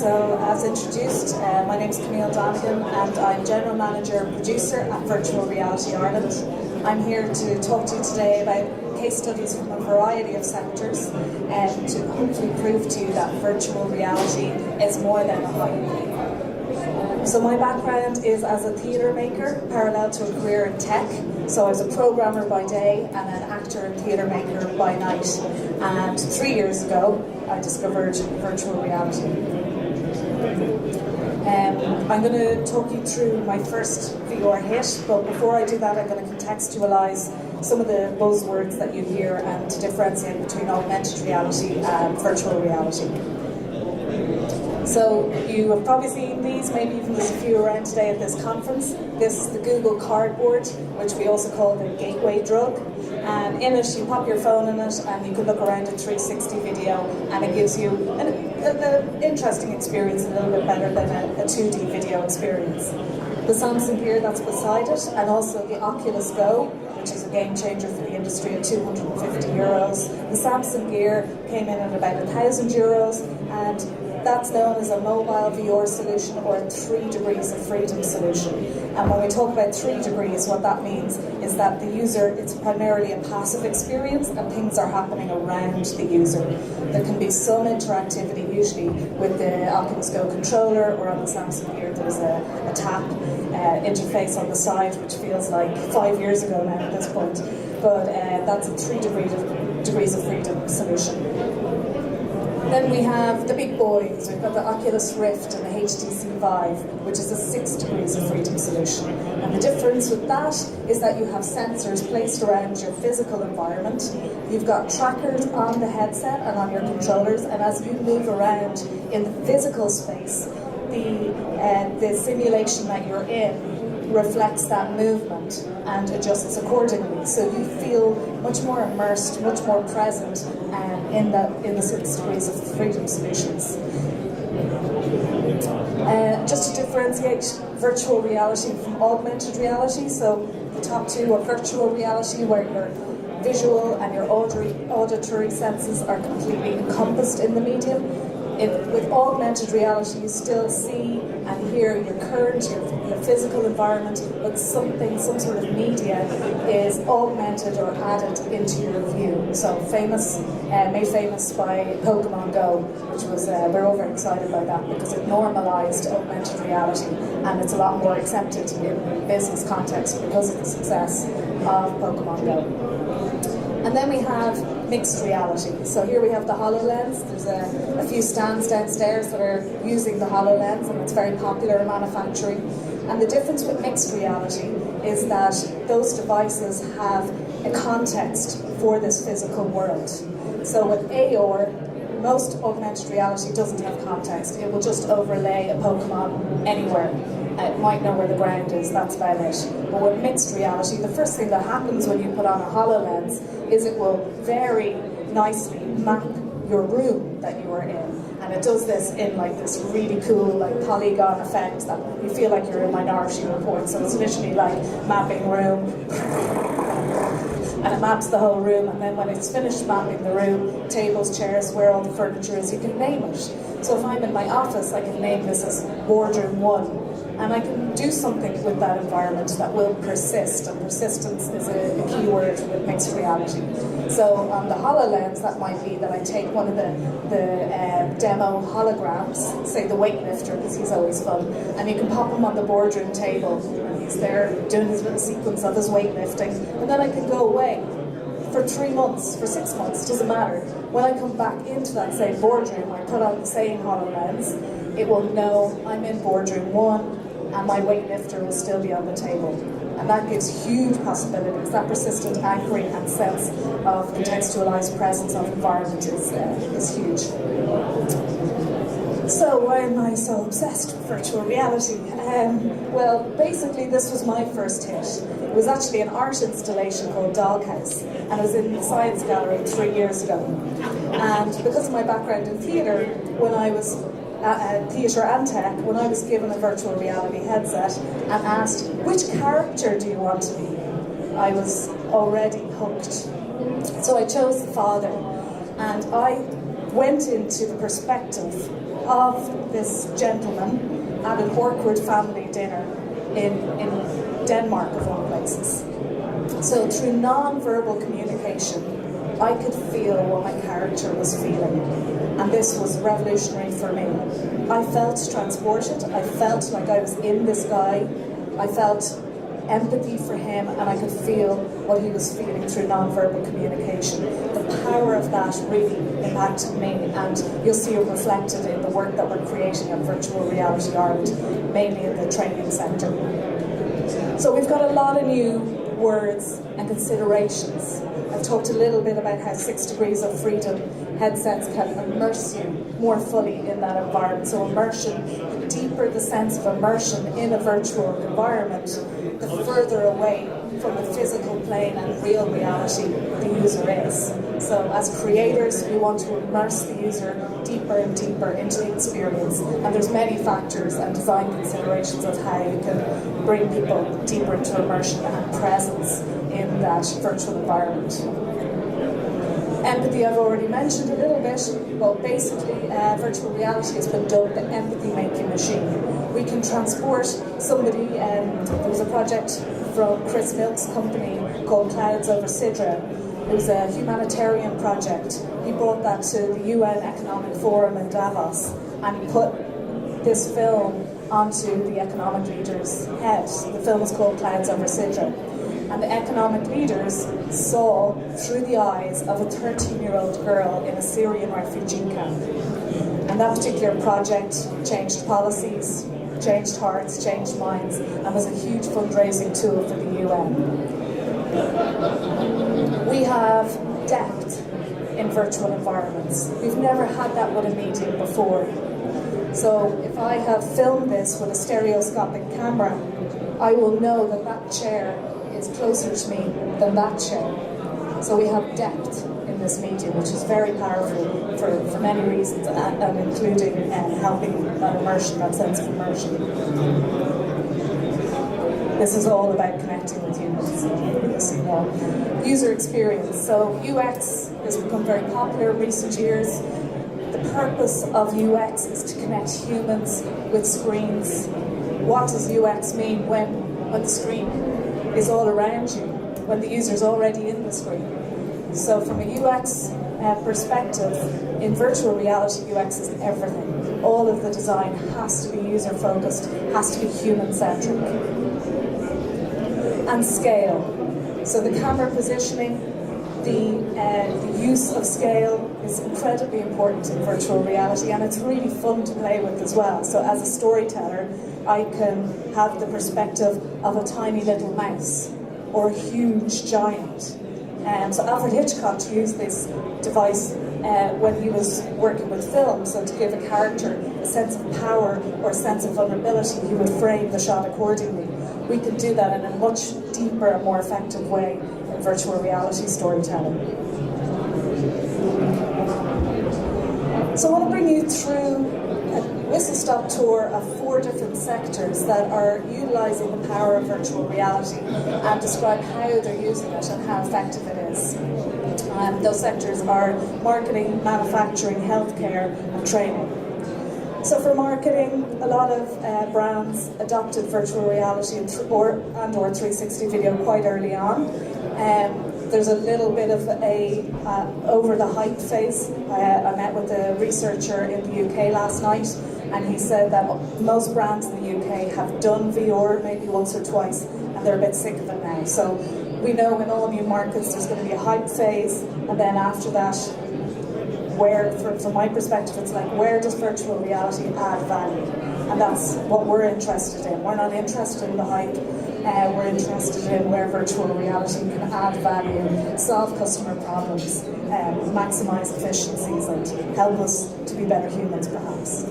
So, as introduced, my name is Camille Donegan and I'm General Manager and Producer at Virtual Reality Ireland. I'm here to talk to you today about case studies from a variety of sectors and to hopefully prove to you that virtual reality is more than a hype. So my background is as a theatre maker, parallel to a career in tech. So I was a programmer by day and an actor and theatre maker by night. And 3 years ago, I discovered virtual reality. I'm going to talk you through my first VR hit, but before I do that, I'm going to contextualise some of the buzzwords that you hear and to differentiate between augmented reality and virtual reality. So you have probably seen these, maybe even there's a few around today at this conference. This is the Google Cardboard, which we also call the gateway drug. And in it, you pop your phone in it and you can look around a 360 video and it gives you an interesting experience, a little bit better than a 2D video experience. The Samsung Gear that's beside it, and also the Oculus Go, which is a game changer for the industry at €250. The Samsung Gear came in at about €1,000, and that's known as a mobile VR solution or a 3 degrees of freedom solution. And when we talk about 3 degrees, what that means is that the user, it's primarily a passive experience and things are happening around the user. There can be some interactivity, usually with the Oculus Go controller, or on the Samsung Gear there's a tap interface on the side, which feels like 5 years ago now at this point. But that's a 3 degrees of freedom solution. Then we have the big boys. We've got the Oculus Rift and the HTC Vive, which is a 6 degrees of freedom solution. And the difference with that is that you have sensors placed around your physical environment. You've got trackers on the headset and on your controllers, and as you move around in the physical space, the simulation that you're in reflects that movement and adjusts accordingly. So you feel much more immersed, much more present in the 6 degrees of freedom solutions. Just to differentiate virtual reality from augmented reality, so the top two are virtual reality, where your visual and your auditory senses are completely encompassed in the medium. With augmented reality, you still see and hear your current, your physical environment, but some sort of media is augmented or added into your view. So made famous by Pokemon Go, which was, we're all very excited by that because it normalized augmented reality, and it's a lot more accepted in business context because of the success of Pokemon Go. And then we have mixed reality. So here we have the HoloLens. There's a few stands downstairs that are using the HoloLens, and it's very popular in manufacturing. And the difference with mixed reality is that those devices have a context for this physical world. So with AR, most augmented reality doesn't have context. It will just overlay a Pokemon anywhere. It might know where the ground is, that's about it. But with mixed reality, the first thing that happens when you put on a HoloLens is it will very nicely map your room that you are in. And it does this in like this really cool like polygon effect that you feel like you're in Minority Report. So it's literally like mapping room, and it maps the whole room, and then when it's finished mapping the room, tables, chairs, where all the furniture is, you can name it. So if I'm in my office, I can name this as Boardroom 1. And I can do something with that environment that will persist, and persistence is a key word with mixed reality. So on the HoloLens, that might be that I take one of the demo holograms, say the weightlifter, because he's always fun, and you can pop him on the boardroom table, and he's there doing his little sequence of his weightlifting, and then I can go away for 3 months, for 6 months, doesn't matter. When I come back into that same boardroom, I put on the same HoloLens, it will know I'm in boardroom 1, and my weightlifter will still be on the table. And that gives huge possibilities. That persistent anchoring and sense of contextualized presence of environment is huge. So why am I so obsessed with virtual reality? Well, basically this was my first hit. It was actually an art installation called Doghouse, and it was in the Science Gallery 3 years ago. And because of my background in theatre, when I was theatre and tech, when I was given a virtual reality headset and asked, which character do you want to be? I was already hooked. So I chose the father, and I went into the perspective of this gentleman at an awkward family dinner in Denmark, of all places. So through non-verbal communication, I could feel what my character was feeling, and this was revolutionary for me. I felt transported, I felt like I was in this guy, I felt empathy for him, and I could feel what he was feeling through non-verbal communication. The power of that really impacted me, and you'll see it reflected in the work that we're creating at Virtual Reality Ireland, mainly in the training sector. So we've got a lot of new words and considerations. I've talked a little bit about how 6 degrees of freedom headsets can immerse you more fully in that environment. So immersion, the deeper the sense of immersion in a virtual environment, the further away from the physical plane and real reality the user is. So as creators, we want to immerse the user deeper and deeper into the experience. And there's many factors and design considerations of how you can bring people deeper into immersion and presence in that virtual environment. Empathy I've already mentioned a little bit. Well, basically, virtual reality has been dubbed the empathy-making machine. We can transport somebody, there was a project from Chris Milk's company called Clouds Over Sidra. It was a humanitarian project. He brought that to the UN Economic Forum in Davos, and he put this film onto the economic leaders' heads. The film was called Clouds Over Sidra. And the economic leaders saw through the eyes of a 13-year-old girl in a Syrian refugee camp. And that particular project changed policies, changed hearts, changed minds, and was a huge fundraising tool for the UN. We have depth in virtual environments. We've never had that with a medium before. So if I have filmed this with a stereoscopic camera, I will know that that chair is closer to me than that chair. So we have depth in this medium, which is very powerful for many reasons, and including helping that immersion, that sense of immersion. This is all about connecting with humans, you'll see more. User experience. So UX has become very popular in recent years. The purpose of UX is to connect humans with screens. What does UX mean when the screen is all around you, when the user is already in the screen? So from a UX perspective, in virtual reality, UX is everything. All of the design has to be user-focused, has to be human-centric. And scale. So the camera positioning, the use of scale is incredibly important in virtual reality, and it's really fun to play with as well. So as a storyteller, I can have the perspective of a tiny little mouse or a huge giant. So Alfred Hitchcock used this device when he was working with film. So to give a character a sense of power or a sense of vulnerability, he would frame the shot accordingly. We can do that in a much deeper and more effective way in virtual reality storytelling. So I want to bring you through a whistle-stop tour of 4 different sectors that are utilising the power of virtual reality and describe how they're using it and how effective it is. Those sectors are marketing, manufacturing, healthcare, and training. So for marketing, a lot of brands adopted virtual reality and or 360 video quite early on. There's a little bit of a over-the-hype phase. I met with a researcher in the UK last night, and he said that most brands in the UK have done VR maybe once or twice, and they're a bit sick of it now. So we know in all new markets there's going to be a hype phase, and then after that, from my perspective, it's like, where does virtual reality add value? And that's what we're interested in. We're not interested in the hype. We're interested in where virtual reality can add value, solve customer problems, maximise efficiencies, and help us to be better humans, perhaps.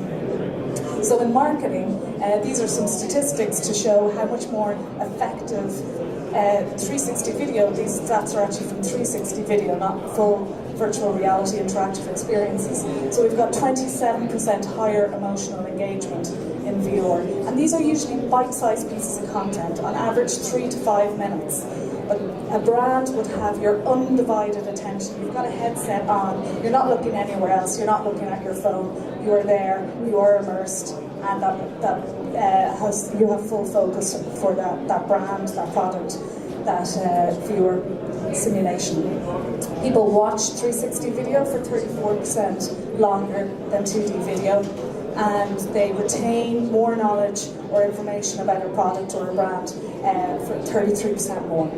So in marketing, these are some statistics to show how much more effective 360 video, these stats are actually from 360 video, not full virtual reality interactive experiences. So we've got 27% higher emotional engagement in VR. And these are usually bite-sized pieces of content, on average 3 to 5 minutes. But A brand would have your undivided attention. You've got a headset on, you're not looking anywhere else, you're not looking at your phone, you are there, you are immersed, and you have full focus for that brand, that product, that viewer simulation. People watch 360 video for 34% longer than 2D video, and they retain more knowledge or information about a product or a brand for 33% more.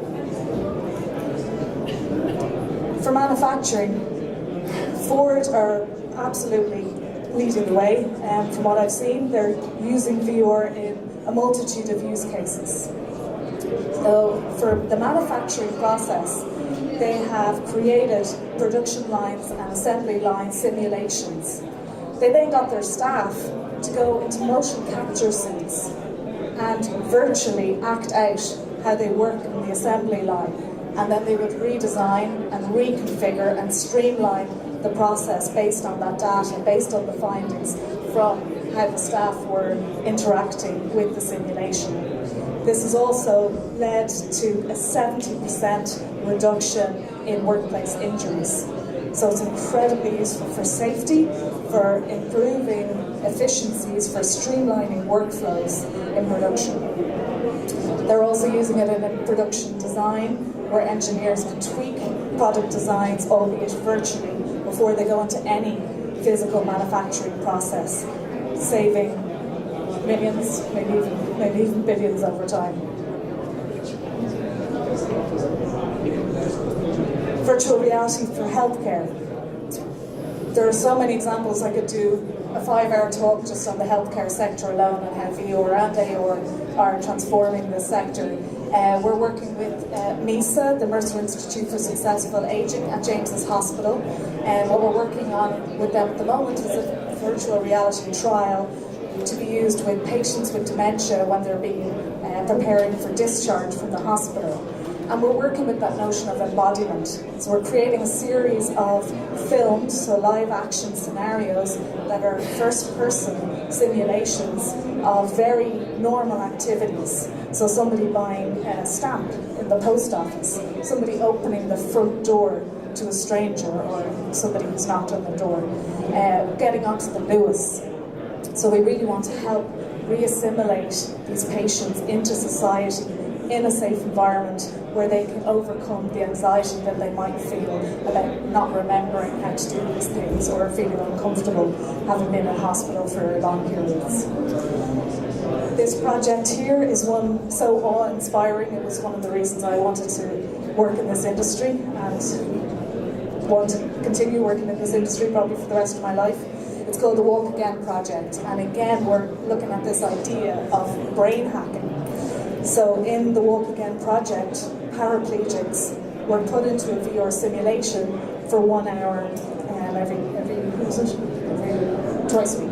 For manufacturing, Ford are absolutely leading the way. From what I've seen, they're using VR in a multitude of use cases. So for the manufacturing process, they have created production lines and assembly line simulations. They then got their staff to go into motion capture scenes and virtually act out how they work in the assembly line. And then they would redesign and reconfigure and streamline the process based on that data, based on the findings from how the staff were interacting with the simulation. This has also led to a 70% reduction in workplace injuries. So it's incredibly useful for safety, for improving efficiencies, for streamlining workflows in production. They're also using it in production design, where engineers can tweak product designs, albeit virtually, before they go into any physical manufacturing process, saving millions, maybe even billions over time. Virtual reality for healthcare. There are so many examples. I could do a 5-hour talk just on the healthcare sector alone and how VR and AR are transforming this sector. We're working with MISA, the Mercer Institute for Successful Aging at James's Hospital, and what we're working on with them at the moment is a virtual reality trial to be used with patients with dementia when they're being preparing for discharge from the hospital. And we're working with that notion of embodiment. So we're creating a series of filmed, so live action scenarios that are first-person simulations of very normal activities. So somebody buying a stamp in the post office, somebody opening the front door to a stranger or somebody who's knocked on the door, getting onto the Lewis. So we really want to help re-assimilate these patients into society in a safe environment where they can overcome the anxiety that they might feel about not remembering how to do these things or feeling uncomfortable having been in hospital for long periods. This project here is one so awe-inspiring. It was one of the reasons I wanted to work in this industry and want to continue working in this industry probably for the rest of my life. It's called the Walk Again Project, and again we're looking at this idea of brain hacking. So in the Walk Again project, paraplegics were put into a VR simulation for 1 hour twice a week.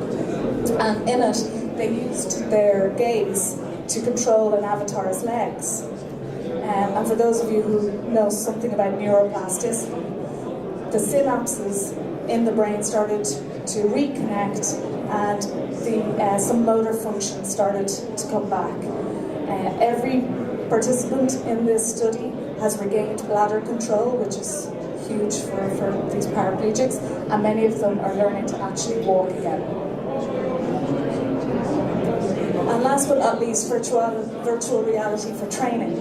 And in it, they used their gaze to control an avatar's legs. And for those of you who know something about neuroplasticity, the synapses in the brain started to reconnect, and some motor function started to come back. Every participant in this study has regained bladder control, which is huge for these paraplegics, and many of them are learning to actually walk again. And last but not least, virtual reality for training.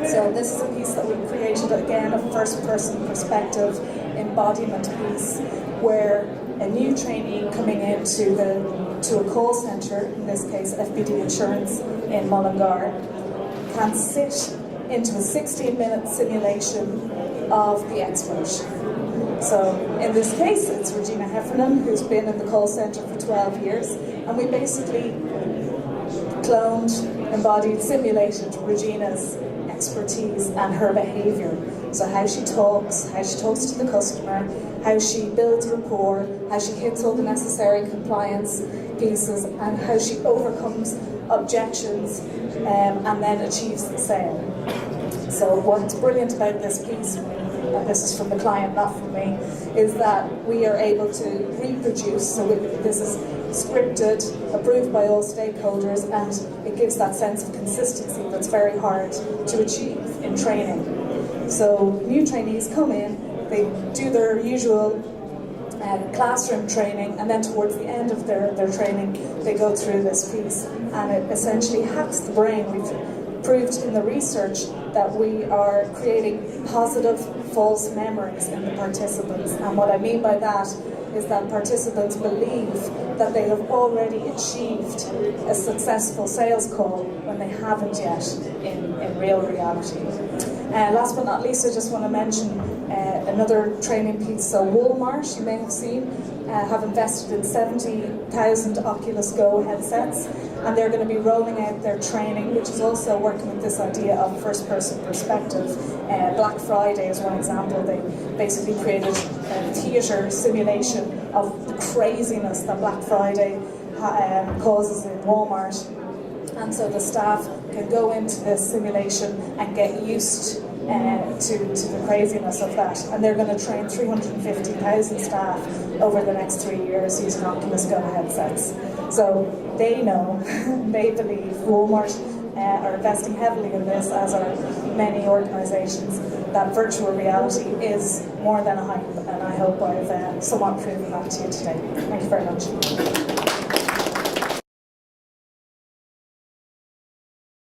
So this is a piece that we created, again, a first-person perspective embodiment piece, where a new trainee coming into to a call centre, in this case FBD Insurance in Mullingar, can sit into a 16-minute simulation of the expert. So in this case, it's Regina Heffernan, who's been in the call centre for 12 years, and we basically cloned, embodied, simulated Regina's expertise and her behaviour. So how she talks to the customer, how she builds rapport, how she hits all the necessary compliance pieces, and how she overcomes objections and then achieves the sale. So what's brilliant about this piece, and this is from the client, not from me, is that we are able to reproduce, so this is scripted, approved by all stakeholders, and it gives that sense of consistency that's very hard to achieve in training. So new trainees come in, they do their usual classroom training, and then towards the end of their training they go through this piece, and it essentially hacks the brain. We've proved in the research that we are creating positive false memories in the participants, and what I mean by that is that participants believe that they have already achieved a successful sales call when they haven't yet in real reality. Last but not least, I just want to mention another training piece. So Walmart, you may have seen, have invested in 70,000 Oculus Go headsets, and they're going to be rolling out their training, which is also working with this idea of first-person perspective. Black Friday is one example. They basically created a theatre simulation of the craziness that Black Friday causes in Walmart. And so the staff can go into this simulation and get used to the craziness of that. And they're going to train 350,000 staff over the next 3 years using Oculus Go headsets. So they know, they believe, Walmart are investing heavily in this, as are many organisations, that virtual reality is more than a hype, and I hope I've somewhat proven that to you today. Thank you very much.